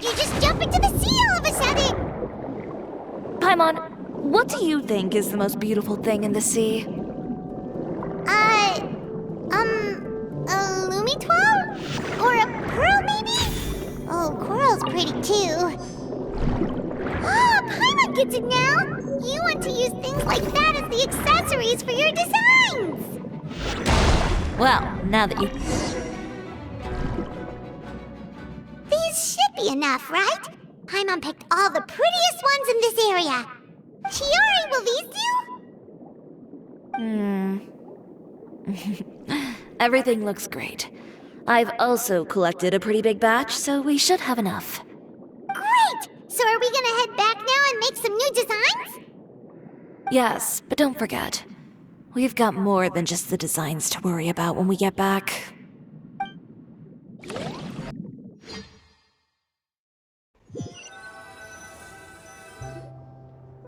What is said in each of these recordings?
you just jump into the sea all of a sudden? Paimon, what do you think is the most beautiful thing in the sea? A Lumitoile? Or a pearl, maybe? Oh, coral's pretty too. Oh, Paimon gets it now! You want to use things like that as the accessories for your designs! Well, now that you... These should be enough, right? Paimon picked all the prettiest ones in this area. Chiori, will these do? Everything looks great. I've also collected a pretty big batch, so we should have enough. Great! So are we gonna head back now and make some new designs? Yes, but don't forget, we've got more than just the designs to worry about when we get back.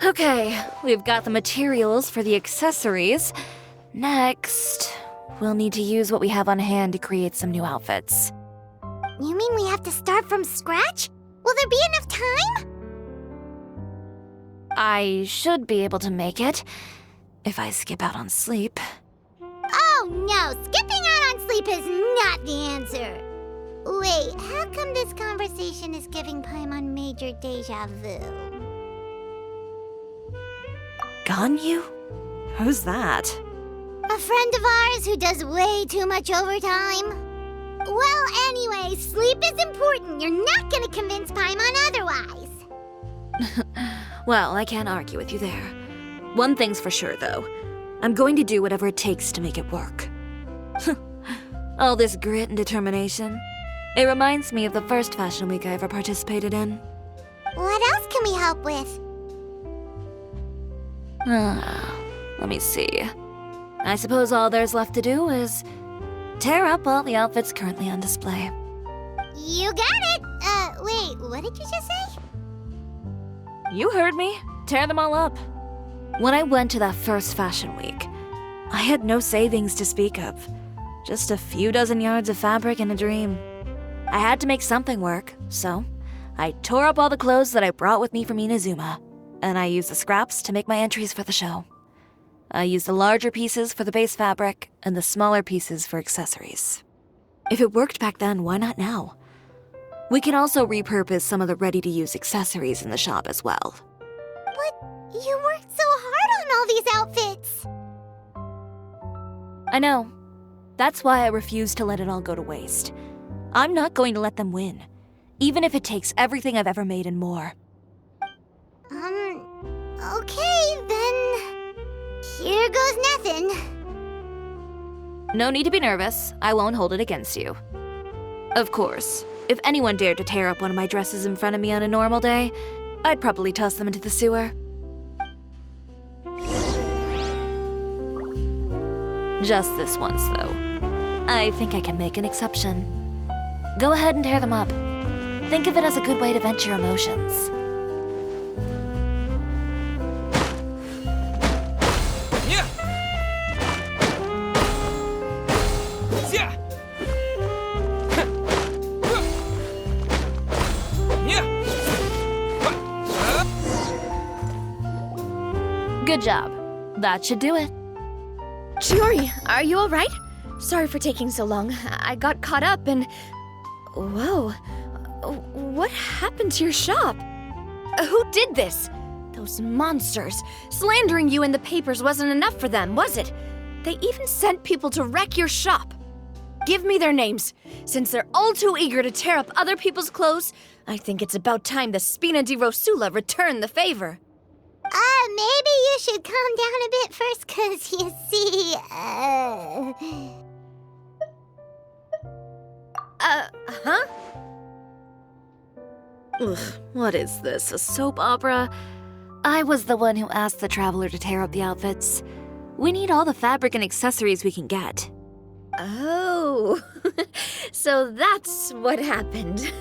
Okay, we've got the materials for the accessories. Next, we'll need to use what we have on hand to create some new outfits. You mean we have to start from scratch? Will there be enough time? I should be able to make it, if I skip out on sleep. Oh no, skipping out on sleep is not the answer. Wait, how come this conversation is giving Paimon major deja vu? Ganyu? Who's that? A friend of ours who does way too much overtime. Well, anyway, sleep is important. You're not gonna convince Paimon otherwise. Well, I can't argue with you there. One thing's for sure, though. I'm going to do whatever it takes to make it work. All this grit and determination. It reminds me of the first fashion week I ever participated in. What else can we help with? Let me see. I suppose all there's left to do is tear up all the outfits currently on display. You got it! Wait, what did you just say? You heard me. Tear them all up. When I went to that first fashion week, I had no savings to speak of. Just a few dozen yards of fabric and a dream. I had to make something work, so I tore up all the clothes that I brought with me from Inazuma, and I used the scraps to make my entries for the show. I used the larger pieces for the base fabric and the smaller pieces for accessories. If it worked back then, why not now? We can also repurpose some of the ready-to-use accessories in the shop as well. But you worked so hard on all these outfits! I know. That's why I refuse to let it all go to waste. I'm not going to let them win, even if it takes everything I've ever made and more. Okay, then... Here goes nothing. No need to be nervous. I won't hold it against you. Of course, if anyone dared to tear up one of my dresses in front of me on a normal day, I'd probably toss them into the sewer. Just this once, though. I think I can make an exception. Go ahead and tear them up. Think of it as a good way to vent your emotions. Good job. That should do it. Chiori, are you all right? Sorry for taking so long. I got caught up and... Whoa. What happened to your shop? Who did this? Those monsters. Slandering you in the papers wasn't enough for them, was it? They even sent people to wreck your shop. Give me their names. Since they're all too eager to tear up other people's clothes, I think it's about time the Spina di Rosula return the favor. Maybe you should calm down a bit first, 'cause you see, Huh? Ugh, what is this, a soap opera? I was the one who asked the traveler to tear up the outfits. We need all the fabric and accessories we can get. Oh, so that's what happened.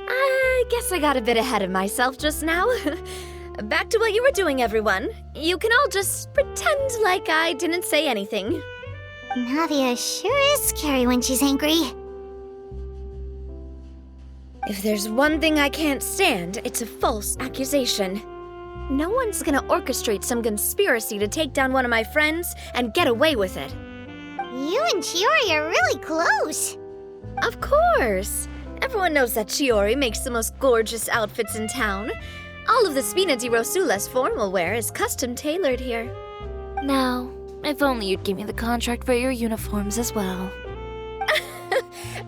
I guess I got a bit ahead of myself just now. Back to what you were doing, everyone. You can all just pretend like I didn't say anything. Navia sure is scary when she's angry. If there's one thing I can't stand, it's a false accusation. No one's gonna orchestrate some conspiracy to take down one of my friends and get away with it. You and Chiori are really close. Of course! Everyone knows that Chiori makes the most gorgeous outfits in town. All of the Spina di Rosula's formal wear is custom tailored here. Now, if only you'd give me the contract for your uniforms as well.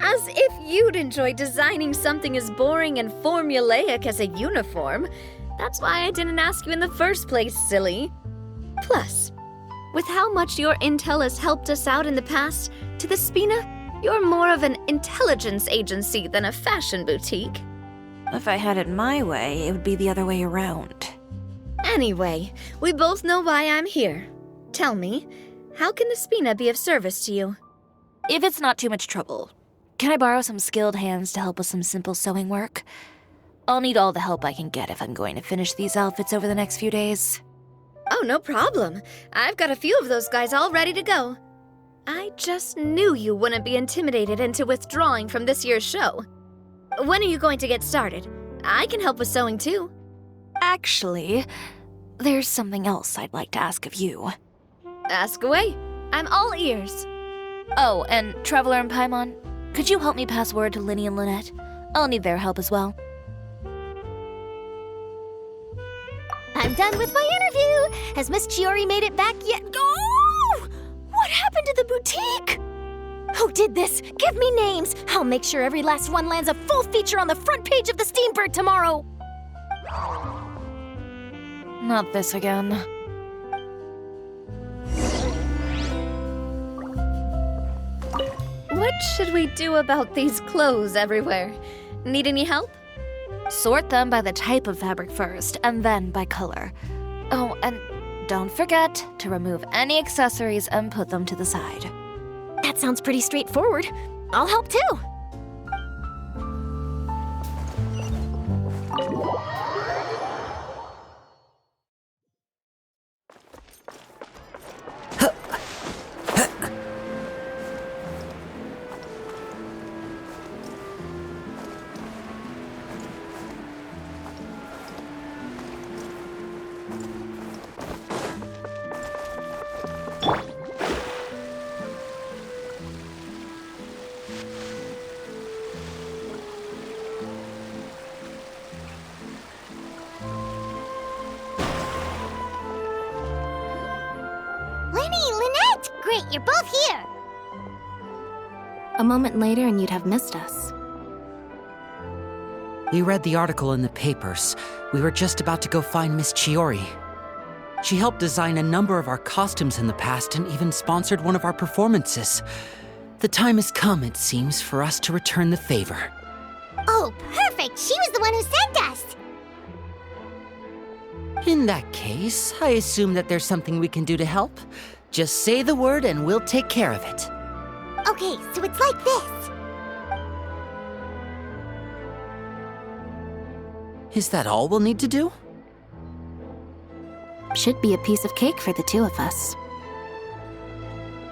As if you'd enjoy designing something as boring and formulaic as a uniform. That's why I didn't ask you in the first place, silly. Plus, with how much your intel has helped us out in the past, to the Spina, you're more of an intelligence agency than a fashion boutique. If I had it my way, it would be the other way around. Anyway, we both know why I'm here. Tell me, how can the Spina be of service to you? If it's not too much trouble, can I borrow some skilled hands to help with some simple sewing work? I'll need all the help I can get if I'm going to finish these outfits over the next few days. Oh, no problem. I've got a few of those guys all ready to go. I just knew you wouldn't be intimidated into withdrawing from this year's show. When are you going to get started? I can help with sewing too. Actually, there's something else I'd like to ask of you. Ask away. I'm all ears. Oh, and Traveler and Paimon, could you help me pass word to Linny and Lynette? I'll need their help as well. I'm done with my interview. Has Miss Chiori made it back yet? Oh! What happened to the boutique? Who did this? Give me names. I'll make sure every last one lands a full feature on the front page of the Steambird tomorrow. Not this again. What should we do about these clothes everywhere? Need any help? Sort them by the type of fabric first, and then by color. Oh, and don't forget to remove any accessories and put them to the side. That sounds pretty straightforward. I'll help too. Great, you're both here. A moment later and you'd have missed us. We read the article in the papers. We were just about to go find Miss Chiori. She helped design a number of our costumes in the past and even sponsored one of our performances. The time has come, it seems, for us to return the favor. Oh, perfect! She was the one who sent us! In that case, I assume that there's something we can do to help. Just say the word and we'll take care of it. Okay, so it's like this. Is that all we'll need to do? Should be a piece of cake for the two of us.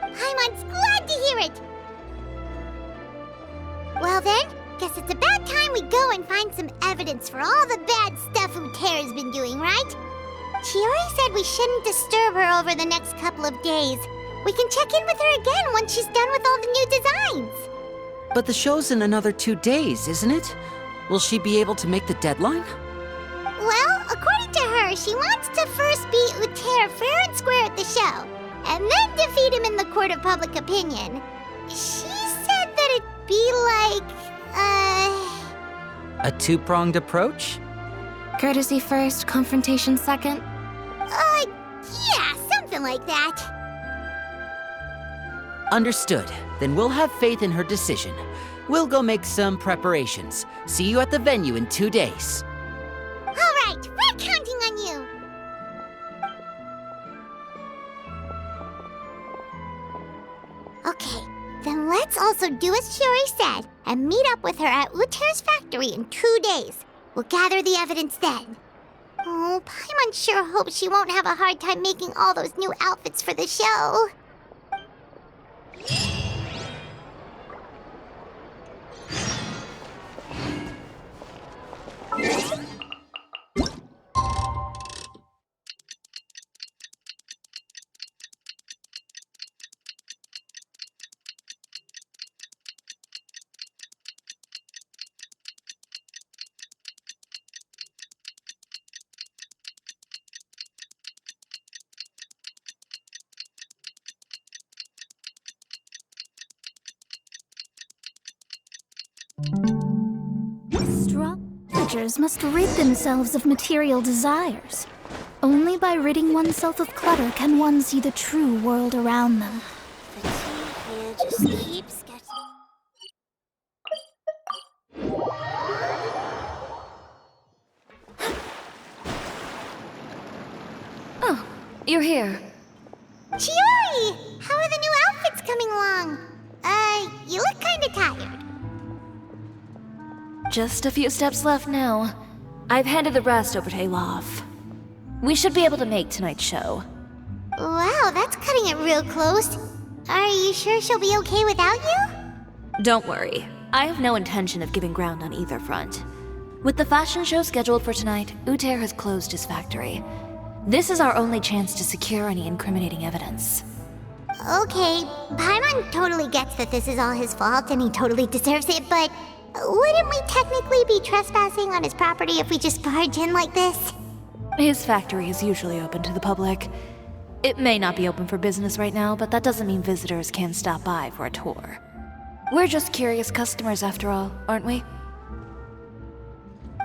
Paimon's glad to hear it. Well then, guess it's about time we go and find some evidence for all the bad stuff Uterra's been doing, right? Chiori said we shouldn't disturb her over the next couple of days. We can check in with her again once she's done with all the new designs. But the show's in another 2 days, isn't it? Will she be able to make the deadline? Well, according to her, she wants to first beat Uterra fair and square at the show, and then defeat him in the court of public opinion. She said that it'd be like, A two-pronged approach? Courtesy first, confrontation second? Yeah, something like that. Understood. Then we'll have faith in her decision. We'll go make some preparations. See you at the venue in 2 days. All right, we're counting on you. Okay, then let's also do as Chiori said and meet up with her at Uterra's factory in 2 days. We'll gather the evidence then. Oh, Paimon sure hopes she won't have a hard time making all those new outfits for the show. creatures must rid themselves of material desires. Only by ridding oneself of clutter can one see the true world around them. The key here just keeps getting... Oh, you're here. Chiori! How are the new outfits coming along? You look kinda tired. Just a few steps left now. I've handed the rest over to Olaf. We should be able to make tonight's show. Wow, that's cutting it real close. Are you sure she'll be okay without you? Don't worry. I have no intention of giving ground on either front. With the fashion show scheduled for tonight, Uter has closed his factory. This is our only chance to secure any incriminating evidence. Okay, Paimon totally gets that this is all his fault and he totally deserves it, but wouldn't we technically be trespassing on his property if we just barge in like this? His factory is usually open to the public. It may not be open for business right now, but that doesn't mean visitors can't stop by for a tour. We're just curious customers after all, aren't we?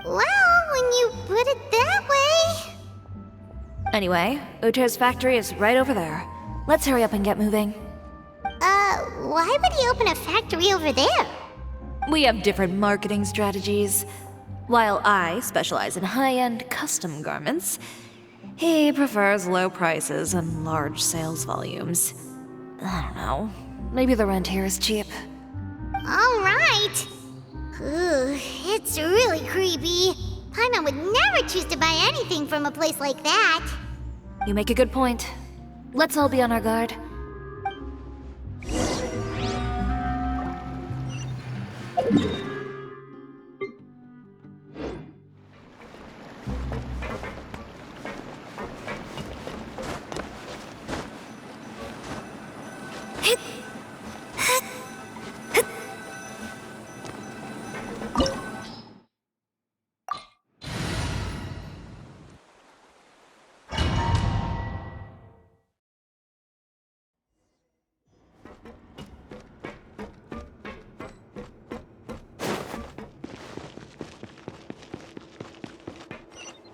Well, when you put it that way... Anyway, Uter's factory is right over there. Let's hurry up and get moving. Why would he open a factory over there? We have different marketing strategies. While I specialize in high-end custom garments, he prefers low prices and large sales volumes. I don't know. Maybe the rent here is cheap. Alright. It's really creepy. Paimon would never choose to buy anything from a place like that. You make a good point. Let's all be on our guard.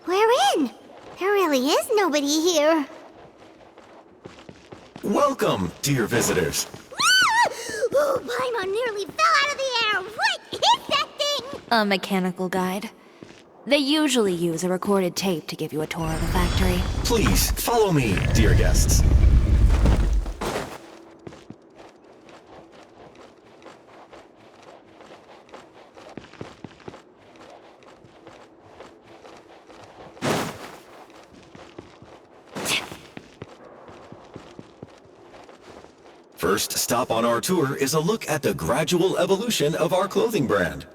We're in. There really is nobody here. Welcome, dear visitors. Oh, Paimon nearly fell out of the air. What is that thing? A mechanical guide. They usually use a recorded tape to give you a tour of the factory. Please follow me, dear guests. First stop on our tour is a look at the gradual evolution of our clothing brand.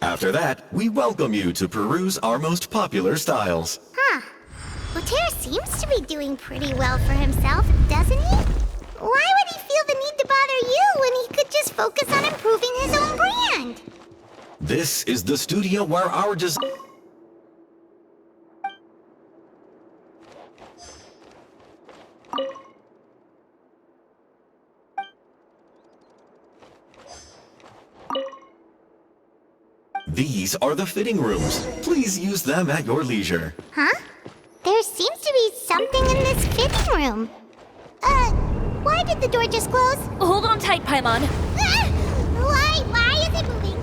After that, we welcome you to peruse our most popular styles. Huh. Uter seems to be doing pretty well for himself, doesn't he? Why would he feel the need to bother you when he could just focus on improving his own brand? This is the studio where our These are the fitting rooms. Please use them at your leisure. Huh? There seems to be something in this fitting room. Why did the door just close? Hold on tight, Paimon. Why is it moving?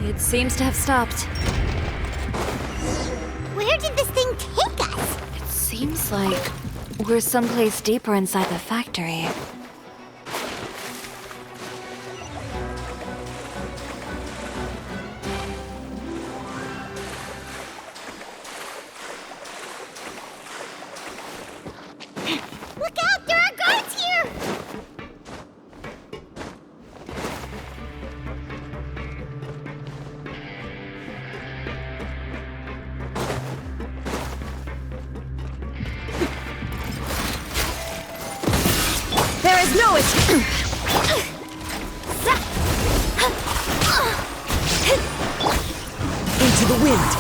It seems to have stopped. Where did this thing take us? It seems like we're someplace deeper inside the factory. Look out! There are guards here! There is no escape! the wind.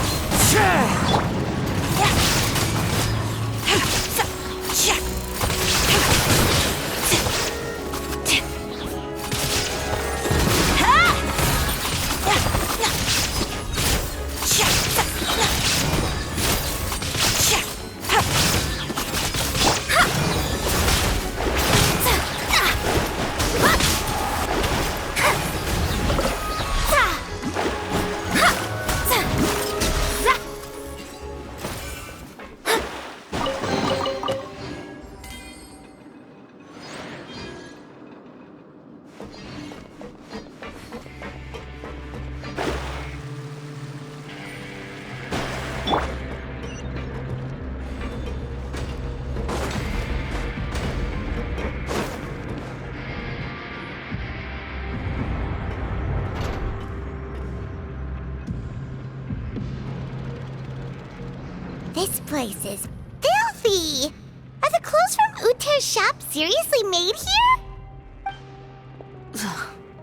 This place is filthy! Are the clothes from Uter's shop seriously made here?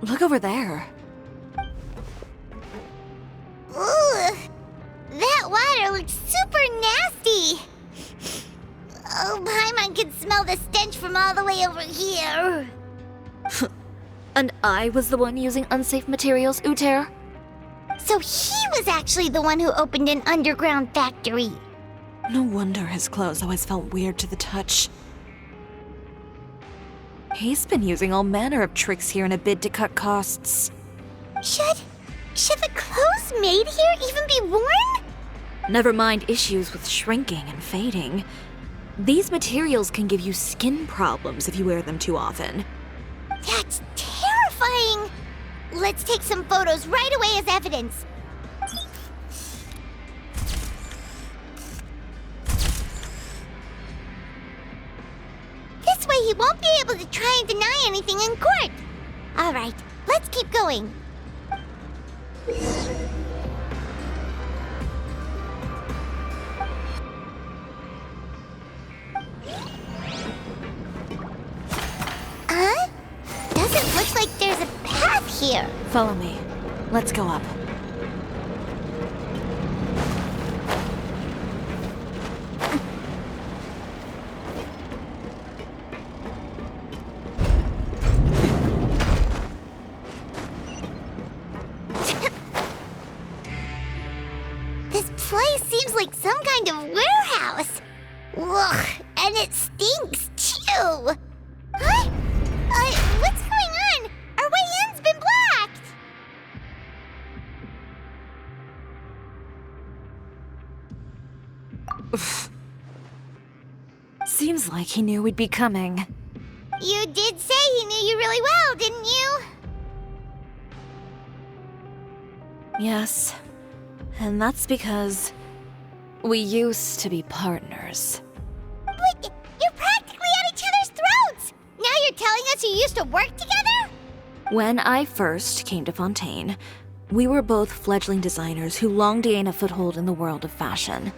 Look over there. Ugh! That water looks super nasty! Oh, Paimon can smell the stench from all the way over here. And I was the one using unsafe materials, Uter? So he was actually the one who opened an underground factory. No wonder his clothes always felt weird to the touch. He's been using all manner of tricks here in a bid to cut costs. Should the clothes made here even be worn? Never mind issues with shrinking and fading. These materials can give you skin problems if you wear them too often. That's terrifying! Let's take some photos right away as evidence. This way he won't be able to try and deny anything in court. All right, let's keep going. Huh? Doesn't look like there's a path here. Follow me. Let's go up. This place seems like some kind of warehouse. Ugh, and it stinks too. Huh? What's going on? Our way in's been blocked. Seems like he knew we'd be coming. You did say he knew you really well, didn't you? Yes. And that's because we used to be partners. But you're practically at each other's throats. Now you're telling us you used to work together? When I first came to Fontaine, we were both fledgling designers who longed to gain a foothold in the world of fashion.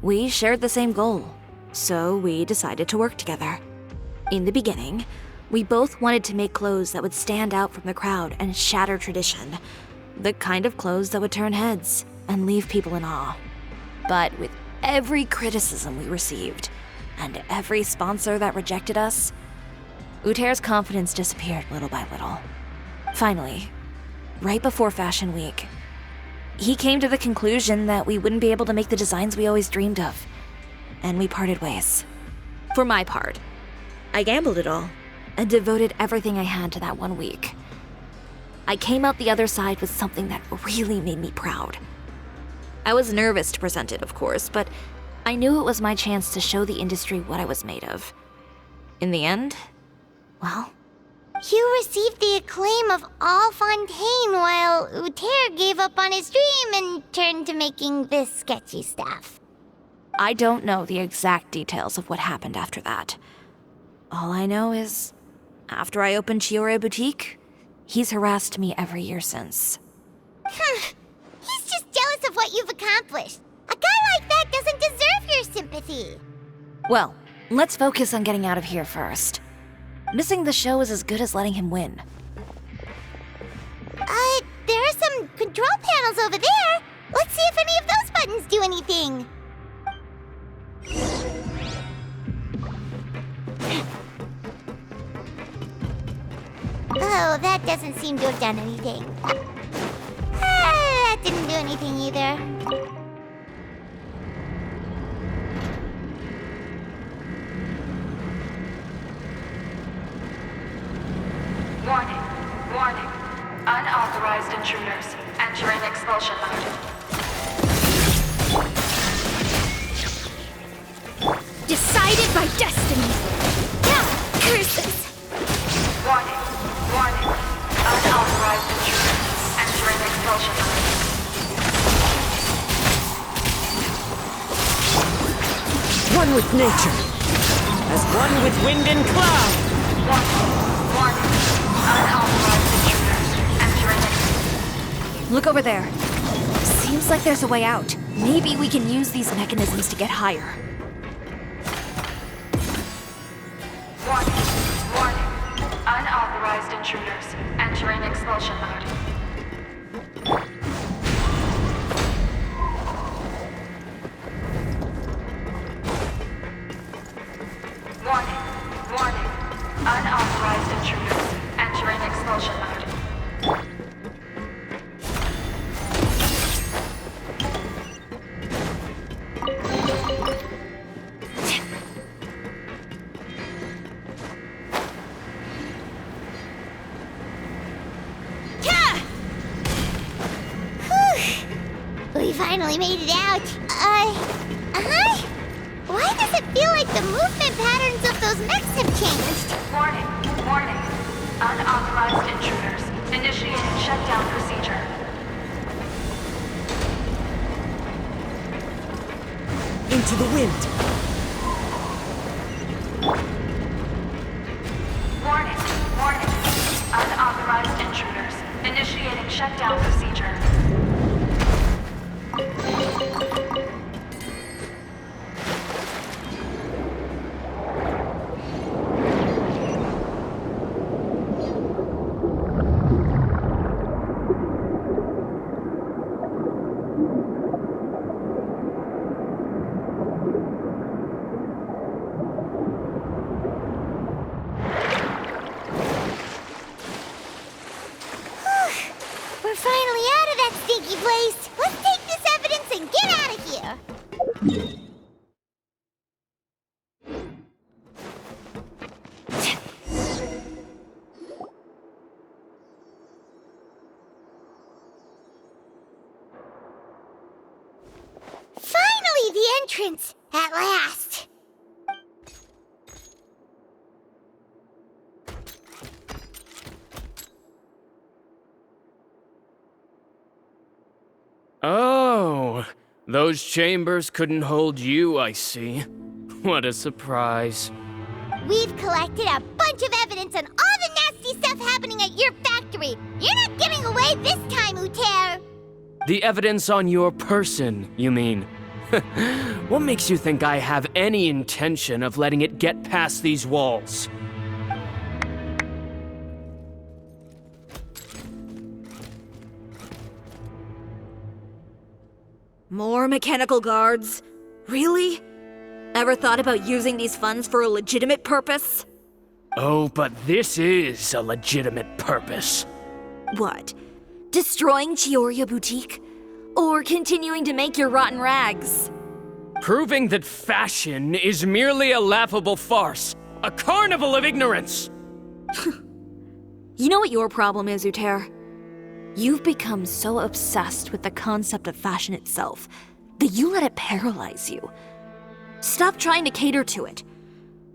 We shared the same goal, so we decided to work together. In the beginning, we both wanted to make clothes that would stand out from the crowd and shatter tradition. The kind of clothes that would turn heads and leave people in awe. But with every criticism we received, and every sponsor that rejected us, Uter's confidence disappeared little by little. Finally, right before Fashion Week, he came to the conclusion that we wouldn't be able to make the designs we always dreamed of, and we parted ways. For my part, I gambled it all and devoted everything I had to that 1 week. I came out the other side with something that really made me proud. I was nervous to present it, of course, but I knew it was my chance to show the industry what I was made of. In the end, well, You received the acclaim of all Fontaine while Uter gave up on his dream and turned to making this sketchy stuff. I don't know the exact details of what happened after that. All I know is, after I opened Chiore Boutique, he's harassed me every year since. He's just jealous of what you've accomplished. A guy like that doesn't deserve your sympathy. Well, let's focus on getting out of here first. Missing the show is as good as letting him win. There are some control panels over there. Let's see if any of those buttons do anything. Oh, that doesn't seem to have done anything. That didn't do anything either. Warning. Warning. Unauthorized intruders entering expulsion mode. Decided by destiny. Yeah, curses. Warning. Warning. Unauthorized intruders entering expulsion mode. One with nature, as one with wind and cloud. Warning. Warning. Unauthorized intruders entering. Look over there. Seems like there's a way out. Maybe we can use these mechanisms to get higher. Warning. Warning. Unauthorized intruders entering expulsion mode. Warning. Warning. Unauthorized intruders entering expulsion mode. We finally made it out. Why does it feel like the movement patterns of those mechs have changed? Warning. Warning. Unauthorized intruders initiating shutdown procedure. Into the wind. Warning. Warning. Unauthorized intruders initiating shutdown procedure. We're finally out of that stinky place. Let's take this evidence and get out of here. Finally, the entrance! At last! Oh, those chambers couldn't hold you, I see. What a surprise. We've collected a bunch of evidence on all the nasty stuff happening at your factory. You're not getting away this time, Uter. The evidence on your person, you mean? What makes you think I have any intention of letting it get past these walls? More mechanical guards? Really? Ever thought about using these funds for a legitimate purpose? Oh, but this is a legitimate purpose. What? Destroying Chioria Boutique? Or continuing to make your rotten rags? Proving that fashion is merely a laughable farce, a carnival of ignorance. You know what your problem is, Uter? You've become so obsessed with the concept of fashion itself that you let it paralyze you. Stop trying to cater to it.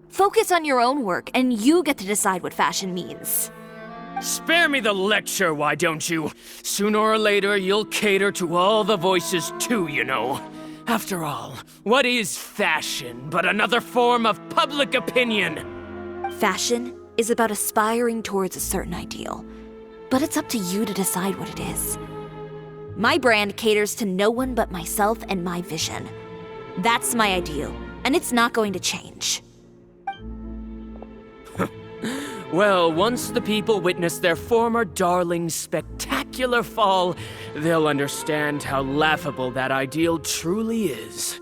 Focus on your own work, and you get to decide what fashion means. Spare me the lecture, why don't you? Sooner or later, you'll cater to all the voices too, you know. After all, what is fashion but another form of public opinion? Fashion is about aspiring towards a certain ideal, but it's up to you to decide what it is. My brand caters to no one but myself and my vision. That's my ideal, and it's not going to change. Well, once the people witness their former darling's spectacular spectacular fall, they'll understand how laughable that ideal truly is.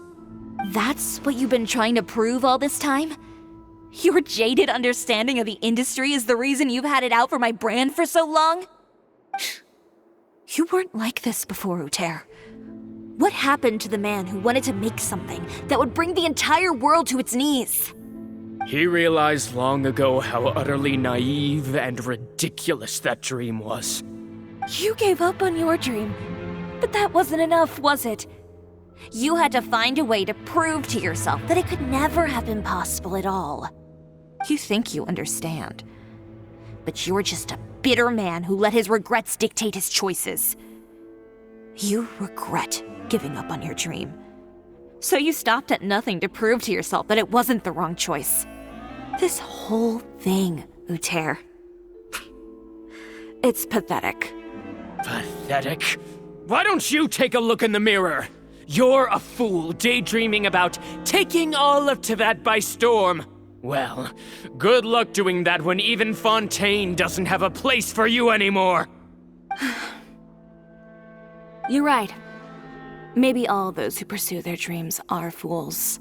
That's what you've been trying to prove all this time? Your jaded understanding of the industry is the reason you've had it out for my brand for so long? You weren't like this before, Uter. What happened to the man who wanted to make something that would bring the entire world to its knees? He realized long ago how utterly naive and ridiculous that dream was. You gave up on your dream, but that wasn't enough, was it? You had to find a way to prove to yourself that it could never have been possible at all. You think you understand, but you're just a bitter man who let his regrets dictate his choices. You regret giving up on your dream. So you stopped at nothing to prove to yourself that it wasn't the wrong choice. This whole thing, Uter. It's pathetic. Pathetic? Why don't you take a look in the mirror? You're a fool daydreaming about taking all of Tibet by storm. Well, good luck doing that when even Fontaine doesn't have a place for you anymore. You're right. Maybe all those who pursue their dreams are fools.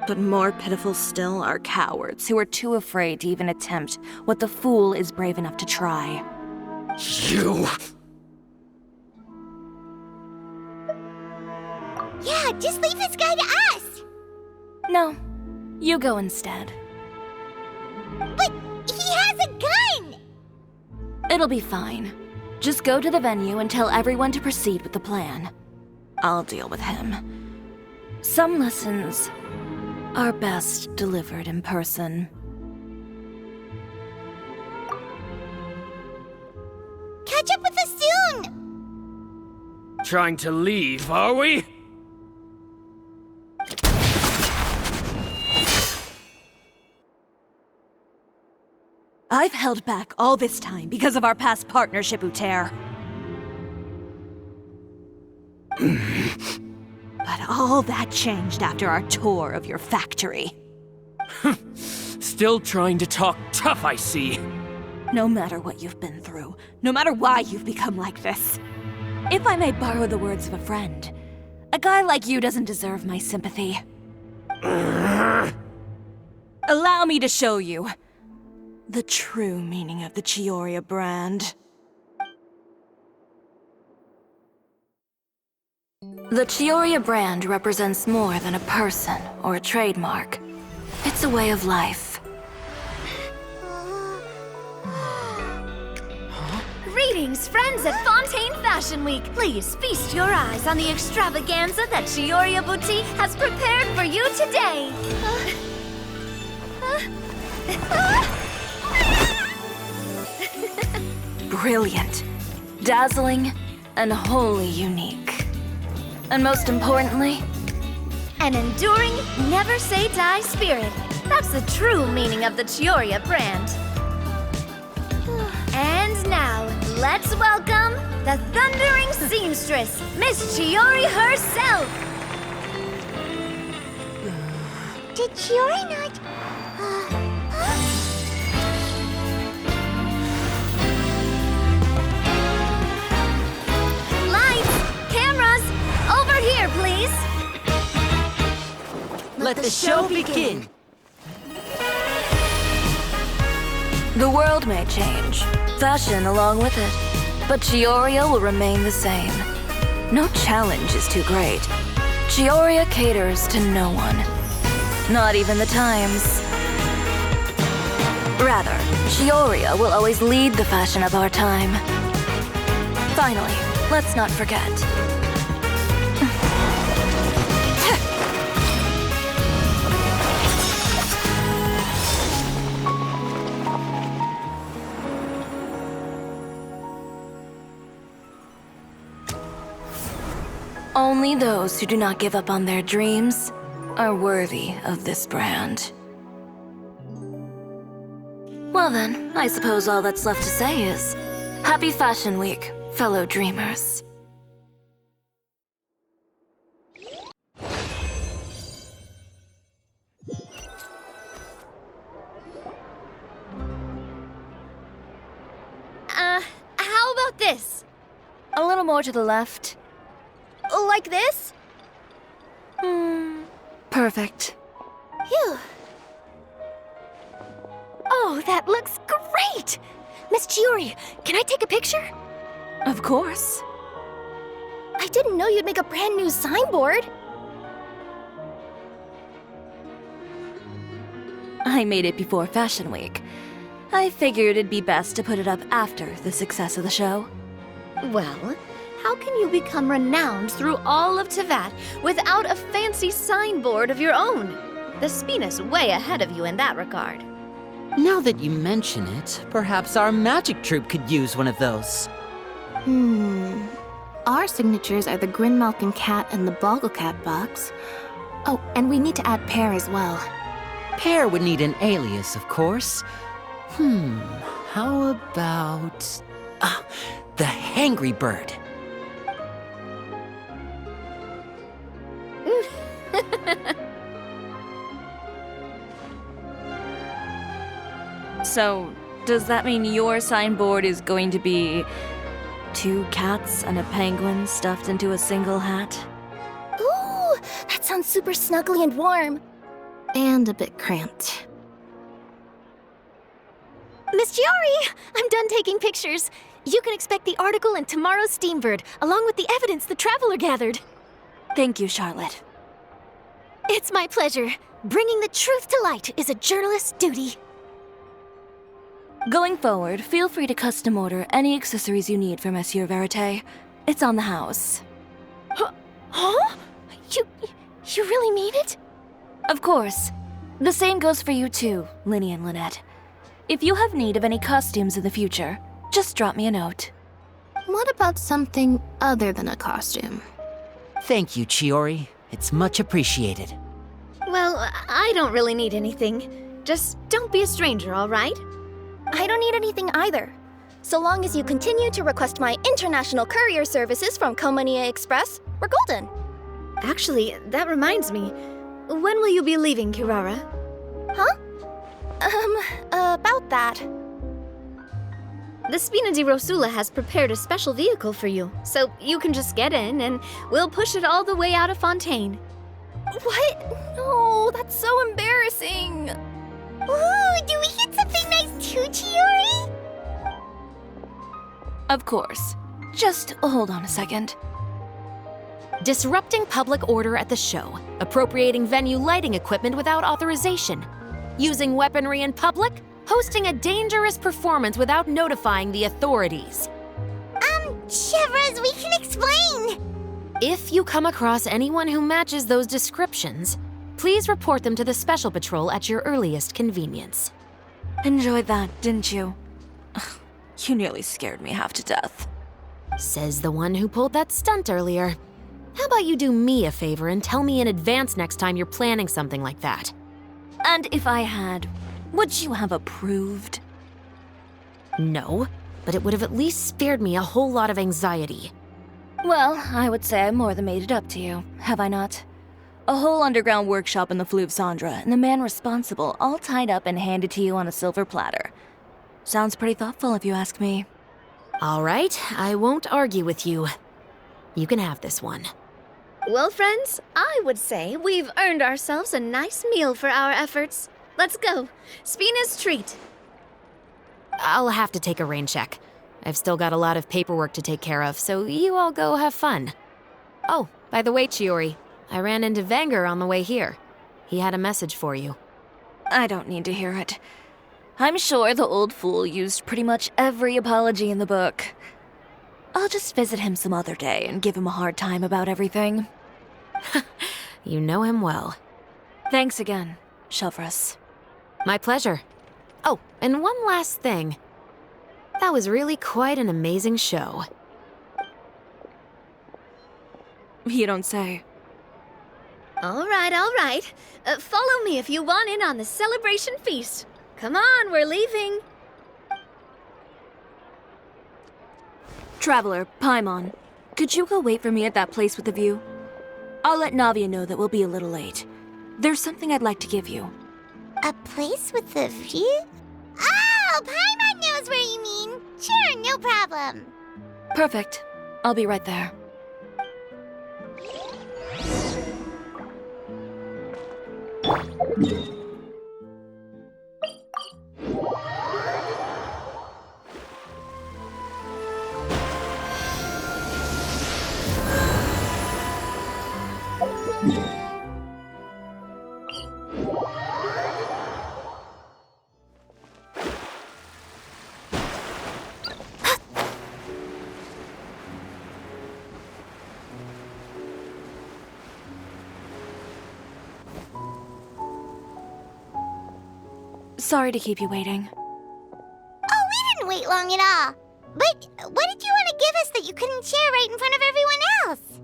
But more pitiful still are cowards who are too afraid to even attempt what the fool is brave enough to try. You! Yeah, just leave this guy to us! No, you go instead. But he has a gun! It'll be fine. Just go to the venue and tell everyone to proceed with the plan. I'll deal with him. Some lessons are best delivered in person. Catch up with us soon! Trying to leave, are we? I've held back all this time because of our past partnership, Uter. But all that changed after our tour of your factory. Still trying to talk tough, I see. No matter what you've been through, no matter why you've become like this, if I may borrow the words of a friend, a guy like you doesn't deserve my sympathy. Allow me to show you the true meaning of the Chiyoria brand. The Chiyoria brand represents more than a person or a trademark. It's a way of life. Greetings, friends at Fontaine Fashion Week. Please feast your eyes on the extravaganza that Chiyoria Boutique has prepared for you today. Brilliant, dazzling, and wholly unique. And most importantly, An enduring, never-say-die spirit. That's the true meaning of the Chiyoria brand. And now, let's welcome the thundering seamstress, Miss Chiori herself! Did Chiori not... Lights! Cameras! Over here, please! Let the show begin. the world may change, fashion along with it, but Chiyoria will remain the same. No challenge is too great. Chiyoria caters to no one, not even the times. Rather, Chiyoria will always lead the fashion of our time. Finally, let's not forget. Only those who do not give up on their dreams are worthy of this brand. Well then, I suppose all that's left to say is, Happy Fashion Week, fellow dreamers. How more to the left. Like this? Perfect. Phew. Oh, that looks great! Miss Chiori, can I take a picture? Of course. I didn't know you'd make a brand new signboard. I made it before Fashion Week. I figured it'd be best to put it up after the success of the show. Well, how can you become renowned through all of Tevat without a fancy signboard of your own? The Spina's way ahead of you in that regard. Now that you mention it, perhaps our magic troupe could use one of those. Our signatures are the Grinmalkin cat and the Bogglecat box. Oh, and we need to add Pear as well. Pear would need an alias, of course. How about... the Hangry Bird. So, does that mean your signboard is going to be 2 cats and a penguin stuffed into a single hat? Ooh, that sounds super snuggly and warm. And a bit cramped. Miss Chiori, I'm done taking pictures. You can expect the article in tomorrow's Steambird, along with the evidence the Traveler gathered. Thank you, Charlotte. It's my pleasure. Bringing the truth to light is a journalist's duty. Going forward, feel free to custom order any accessories you need for Monsieur Verite. It's on the house. Huh? You really mean it? Of course. The same goes for you too, Linny and Lynette. If you have need of any costumes in the future, just drop me a note. What about something other than a costume? Thank you, Chiori. It's much appreciated. Well, I don't really need anything. Just don't be a stranger, all right? I don't need anything either. So long as you continue to request my international courier services from Komania Express, we're golden. Actually, that reminds me. When will you be leaving, Kirara? Huh? About that. The Spina di Rosula has prepared a special vehicle for you, so you can just get in and we'll push it all the way out of Fontaine. What? No, that's so embarrassing. Ooh, do we get something nice too, Chiori? Of course. Just hold on a second. Disrupting public order at the show, appropriating venue lighting equipment without authorization, using weaponry in public, hosting a dangerous performance without notifying the authorities. Chevras, we can explain! If you come across anyone who matches those descriptions, please report them to the Special Patrol at your earliest convenience. Enjoyed that, didn't you? You nearly scared me half to death. Says the one who pulled that stunt earlier. How about you do me a favor and tell me in advance next time you're planning something like that? And if I had, would you have approved? No, but it would have at least spared me a whole lot of anxiety. Well, I would say I more than made it up to you, have I not? A whole underground workshop in the Fleuve Cendra, and the man responsible all tied up and handed to you on a silver platter. Sounds pretty thoughtful if you ask me. All right, I won't argue with you. You can have this one. Well, friends, I would say we've earned ourselves a nice meal for our efforts. Let's go. Spina's treat. I'll have to take a rain check. I've still got a lot of paperwork to take care of, so you all go have fun. Oh, by the way, Chiori, I ran into Vanger on the way here. He had a message for you. I don't need to hear it. I'm sure the old fool used pretty much every apology in the book. I'll just visit him some other day and give him a hard time about everything. You know him well. Thanks again, Chevras. My pleasure. Oh, and one last thing. That was really quite an amazing show. You don't say. All right. Follow me if you want in on the celebration feast. Come on, we're leaving. Traveler, Paimon, could you go wait for me at that place with the view? I'll let Navia know that we'll be a little late. There's something I'd like to give you. A place with a view? Oh, Paimon knows where you mean. Sure, no problem. Perfect. I'll be right there. Sorry to keep you waiting. Oh, we didn't wait long at all. But what did you want to give us that you couldn't share right in front of everyone else?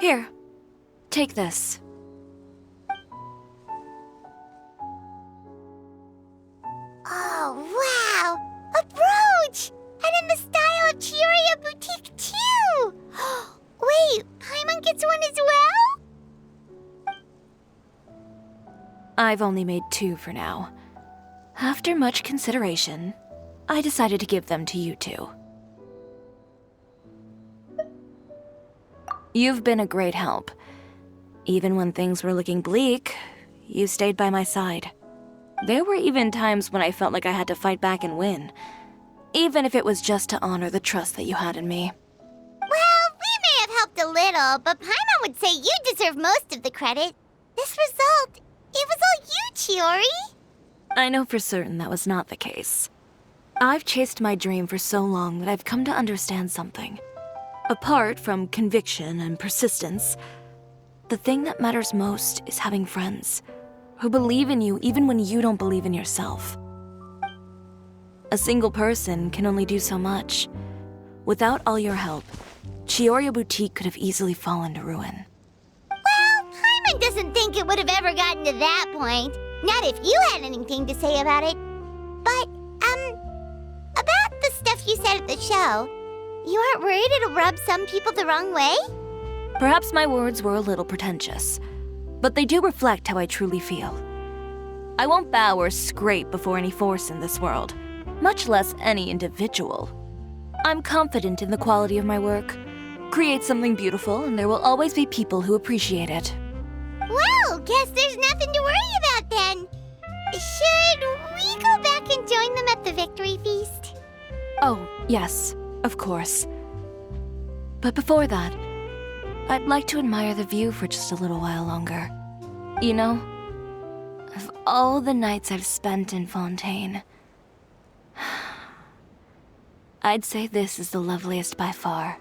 Here, take this. Oh, wow! A brooch! And in the style of Chioria Boutique, too! Wait, Paimon gets one as well? I've only made 2 for now. After much consideration, I decided to give them to you two. You've been a great help. Even when things were looking bleak, you stayed by my side. There were even times when I felt like I had to fight back and win, even if it was just to honor the trust that you had in me. Well, we may have helped a little, but Paimon would say you deserve most of the credit. This result, it was all you, Chiori. I know for certain that was not the case. I've chased my dream for so long that I've come to understand something. Apart from conviction and persistence, the thing that matters most is having friends who believe in you even when you don't believe in yourself. A single person can only do so much. Without all your help, Chioria Boutique could have easily fallen to ruin. Well, Paimon doesn't think it would have ever gotten to that point. Not if you had anything to say about it. But, about the stuff you said at the show, you aren't worried it'll rub some people the wrong way? Perhaps my words were a little pretentious, but they do reflect how I truly feel. I won't bow or scrape before any force in this world, much less any individual. I'm confident in the quality of my work. Create something beautiful, and there will always be people who appreciate it. Well, guess there's nothing to worry about then. Should we go back and join them at the victory feast? Oh, yes, of course. But before that, I'd like to admire the view for just a little while longer. You know, of all the nights I've spent in Fontaine, I'd say this is the loveliest by far.